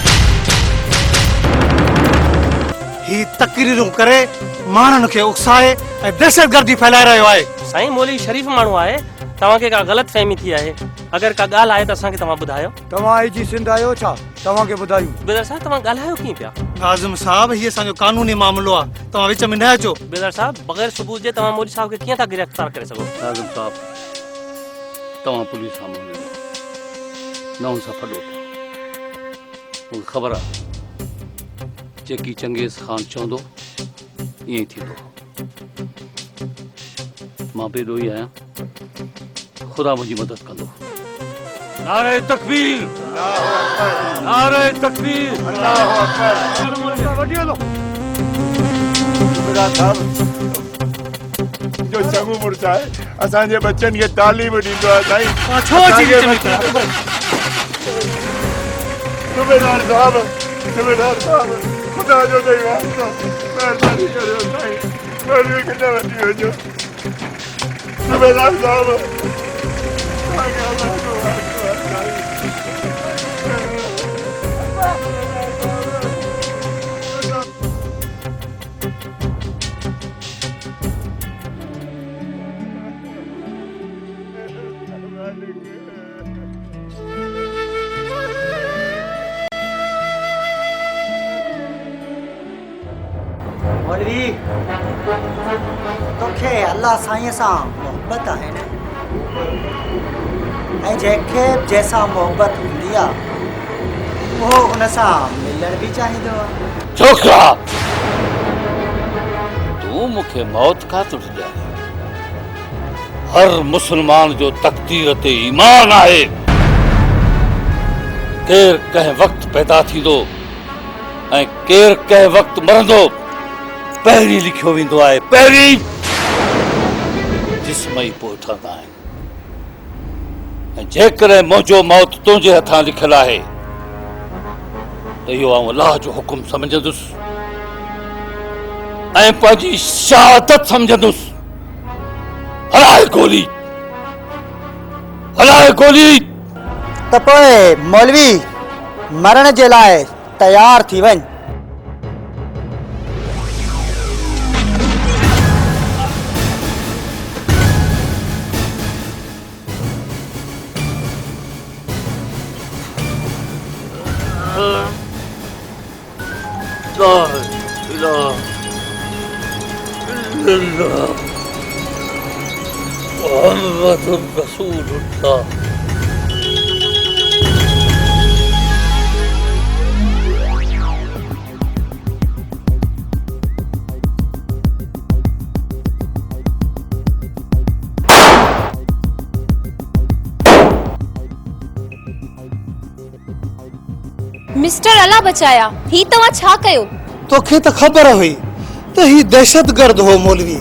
ही तकरीरूं करे माण्हुनि खे उकसाए ऐं दहशतगर्दी फैलाए रहियो आहे। साईं मौलवी शरीफ़ माण्हू आहे, तव्हांखे का ग़लति फहमी थी आहे। अगरि का ॻाल्हि आहे त असांखे तव्हां ॿुधायो। तव्हां आई जी सिंध आहियो छा? तव्हांखे ॿुधायूं। बेदर साहब तव्हां ॻाल्हायो कीअं पिया? नाज़िम साहब हीअ असांजो कानूनी मामिलो आहे, तव्हां विच में न अचो। बेदर साहब बग़ैर सबूत जे तव्हां मौलवी साहब खे कीअं था गिरफ़्तार करे सघो? नाज़िम साहब तव्हां पुलिस साम्हूं न हुन सां फॾो। मूंखे ख़बर आहे जेकी चंगेज़ ख़ान चवंदो ईअं ई थींदो। मां बि ॾोही आहियां, ख़ुदा मुंहिंजी मदद कंदो। नारे तकबीर, नारे तकबीर। जो चङो मुड़ुस आहे असांजे बच्चनि खे तालीम ॾींदो आहे साईं। सूबेदार साहब ख़ुदा जो ॾेई वास्तो महिरबानी करियो साईं, मौलवी खे न वठी वञो। सूबेदार साहब तव्हांखे अलाह जो वास्तो आहे साईं। मौलवी तोखे अल्लाह साईं सां मोहबत आहे न, ऐं जंहिंखे जंहिंसां मोहबत हूंदी आहे उहो उन सां मिलण बि चाहींदो आहे। छोकिरा तूं मूंखे मौत खां थो ॾिजाए। हर मुस्लमान जो तक़दीर ते ईमान आहे। केरु कंहिं वक़्तु पैदा थींदो ऐं केरु कंहिं वक़्तु मरंदो पहिरीं लिखियो वेंदो आहे। पहिरीं जिस्म ई पोइ ठहंदा आहिनि। ऐं जेकॾहिं मुंहिंजो मौत तुंहिंजे हथां लिखियलु आहे त इहो आउं अलाह जो हुकुम सम्झंदुसि ऐं पंहिंजी शहादत सम्झंदुसि। हलाए गोली, हलाए गोली। त पोइ मौलवी मरण जे लाइ तयार थी वञ। मुहम्मदुर रसूलुल्लाह। मिस्टर अला बचाया ही तव्हां छा कयो? तोखे त ख़बर हुई त ही दहशतगर्द हो मौलवी,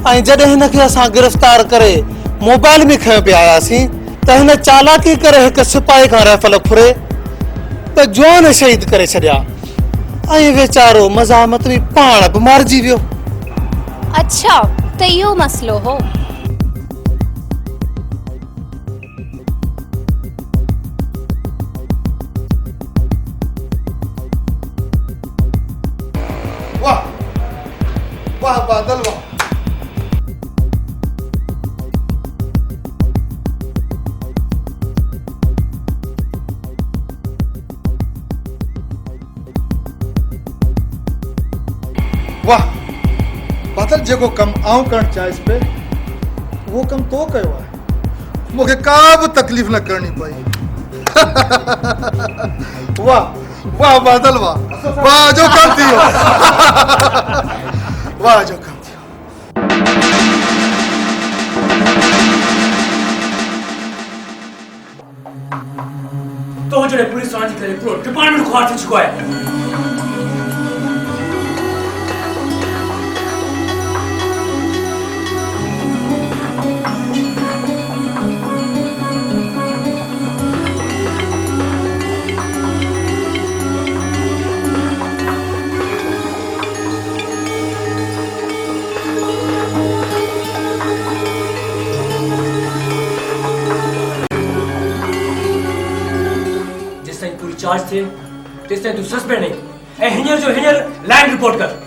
ऐं जॾहिं हिनखे असां गिरफ़्तार करे मोबाइल में खयो पिया आयासीं त हिन चालाकी करे हिकु सिपाही खां राइफल फुरे त जवान शहीद करे छॾिया ऐं वीचारो मज़ामत में पाण बि मारिजी वियो। अच्छा त इहो मसलो हो। वाह वाह बादल वाह। वाह बादल जेको कम आऊं करण चाहियसि पे वो कम तो कयो आहे, मूंखे का बि तकलीफ़ न करणी पई। वाह वाह बादल वाह, वाह जो कम थियो। वाह जो कम थियो। तो जड़े पुलिस वारनि जे करे पूरो डिपार्टमेंट ख़्वार थी चुको आहे। चार्ज थे तेस तू सस्पेंड नहीं, ऐं हींअर जो हींअर लैंड रिपोर्ट कर।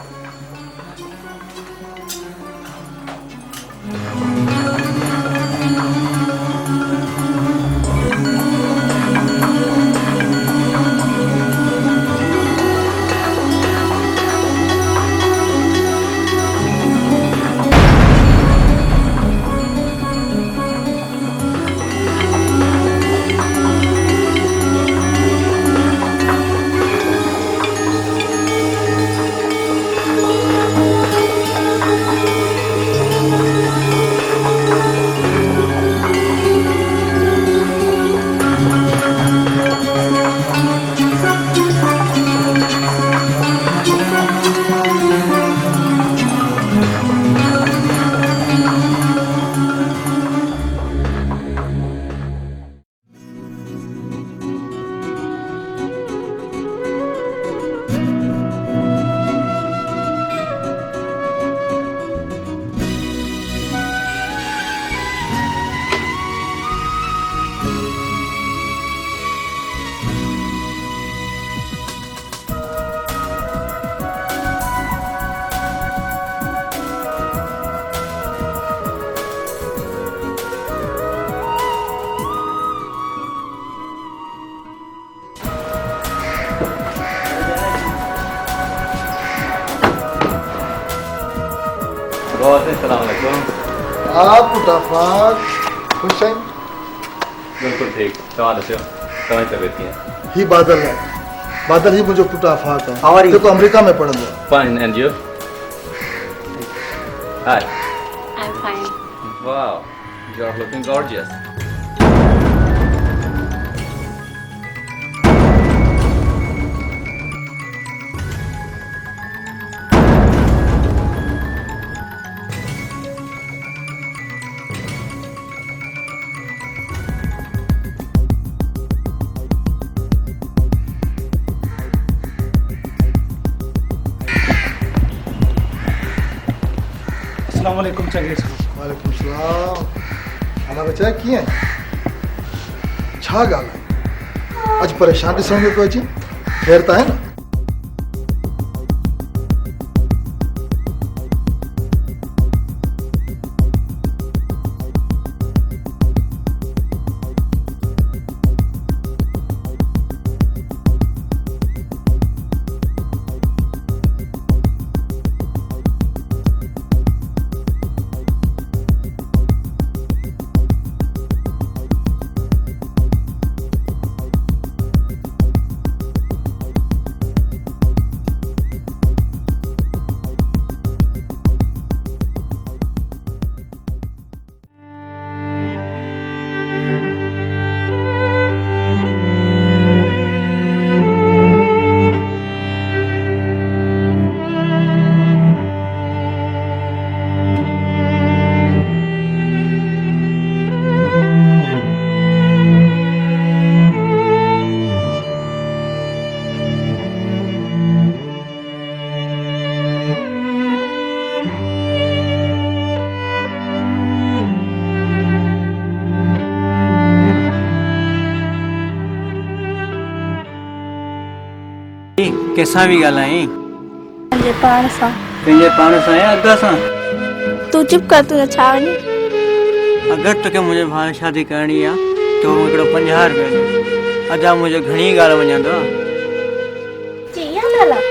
आप मुताफाक खुश हैं? बिल्कुल ठीक। तव्हां दस्यो तव्हां जी तबियत कीअं? ही बादल है, बादल ही मुझे पुटाफाक है। देखो अमेरिका में पढ़ंदो आहे। Fine and U? Hi. I'm fine. Wow, you are looking gorgeous. अस्सलाम वालेकुम चंगे साहब। वालेकुम सलाम। हमारा बच्चा कीअं छा ॻाल्हि आहे? अॼु परेशान ॾिसण में पियो अचे। ख़ैर त आहे न? कंहिंसां बि ॻाल्हाई? पंहिंजे पाण सां। पंहिंजे पाण सां या अॻ सां? तूं चुप कर, तुंहिंजो छा वञे? अगरि तोखे मुंहिंजे भाउ सां शादी करणी आहे त हिकिड़ो 50 रुपया ॾे। अॼु मुंहिंजो घणी ॻाल्हि वञंदो आहे। चई ॻाल्हि आहे।